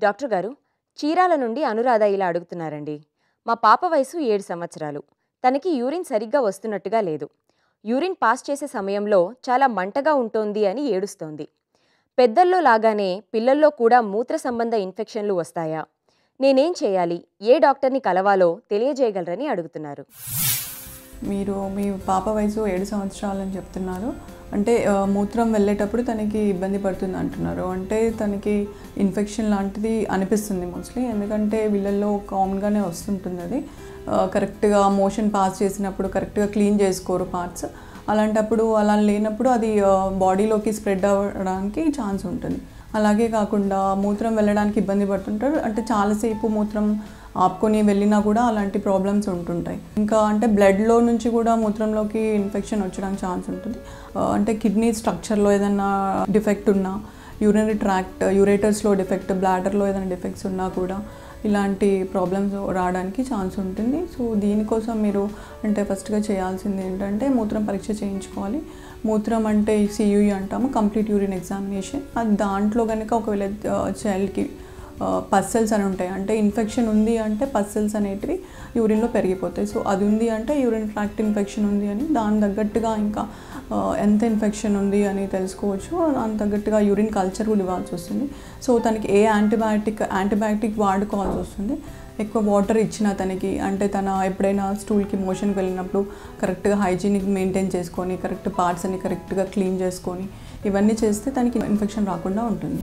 Doctor గారు, చీరాల నుండి అనురాధ ఇలా అడుగుతున్నారండి. మా పాప వయసు 7 సంవత్సరాలు. తనకి యూరిన్ సరిగ్గా వస్తున్నట్టుగా లేదు. యూరిన్ పాస్ చేసే సమయంలో చాలా మంటగా ఉంటోంది అని ఏడుస్తోంది. పెద్దల్లో లాగానే పిల్లల్లో కూడా మూత్ర సంబంధ ఇన్ఫెక్షన్లు వస్తాయా? నేనేం చేయాలి? ఏ డాక్టర్ని కలవాలో తెలియజేయగలరని అడుగుతున్నారు. మీరు మీ పాప వయసు 7 సంవత్సరాలని చెప్తున్నారు. అంటే మూత్రం వెళ్ళేటప్పుడు తనకి ఇబ్బంది పడుతుంది అంటున్నారు. అంటే తనకి ఇన్ఫెక్షన్ లాంటిది అనిపిస్తుంది మోస్ట్లీ. ఎందుకంటే వీళ్ళల్లో కామన్గానే వస్తుంటుంది అది. కరెక్ట్గా మోషన్ పాస్ చేసినప్పుడు కరెక్ట్గా క్లీన్ చేసుకోరు పార్ట్స్. అలాంటప్పుడు అలా లేనప్పుడు అది బాడీలోకి స్ప్రెడ్ అవ్వడానికి ఛాన్స్ ఉంటుంది. అలాగే కాకుండా మూత్రం వెళ్ళడానికి ఇబ్బంది పడుతుంటారు. అంటే చాలాసేపు మూత్రం ఆపుకొని వెళ్ళినా కూడా అలాంటి ప్రాబ్లమ్స్ ఉంటుంటాయి. ఇంకా అంటే బ్లడ్లో నుంచి కూడా మూత్రంలోకి ఇన్ఫెక్షన్ వచ్చడానికి ఛాన్స్ ఉంటుంది. అంటే కిడ్నీ స్ట్రక్చర్లో ఏదైనా డిఫెక్ట్ ఉన్నా, యూరినరీ ట్రాక్ట్ యూరేటర్స్లో డిఫెక్ట్, బ్లాడర్లో ఏదైనా డిఫెక్ట్స్ ఉన్నా కూడా ఇలాంటి ప్రాబ్లమ్స్ రావడానికి ఛాన్స్ ఉంటుంది. సో దీనికోసం మీరు అంటే ఫస్ట్గా చేయాల్సింది ఏంటంటే మూత్రం పరీక్ష చేయించుకోవాలి. మూత్రం అంటే సియుఈ అంటాము, కంప్లీట్ యూరిన్ ఎగ్జామినేషన్. అది దాంట్లో కనుక ఒకవేళ చైల్డ్కి పస్సెల్స్ అని ఉంటాయి. అంటే ఇన్ఫెక్షన్ ఉంది అంటే పస్సెల్స్ అనేటివి యూరిన్లో పెరిగిపోతాయి. సో అది ఉంది అంటే యూరిన్ ట్రాక్ట్ ఇన్ఫెక్షన్ ఉంది అని, దాని తగ్గట్టుగా ఇంకా ఎంత ఇన్ఫెక్షన్ ఉంది అని తెలుసుకోవచ్చు. దాని తగ్గట్టుగా యూరిన్ కల్చర్ కూడా ఇవ్వాల్సి వస్తుంది. సో తనకి ఏ యాంటీబయాటిక్ వాడుకోవాల్సి వస్తుంది. ఎక్కువ వాటర్ ఇచ్చిన తనకి అంటే తన ఎప్పుడైనా స్టూల్కి మోషన్కి వెళ్ళినప్పుడు కరెక్ట్గా హైజీనిక్ మెయింటైన్ చేసుకొని, కరెక్ట్ పార్ట్స్ అన్ని కరెక్ట్గా క్లీన్ చేసుకొని ఇవన్నీ చేస్తే తనకి ఇన్ఫెక్షన్ రాకుండా ఉంటుంది.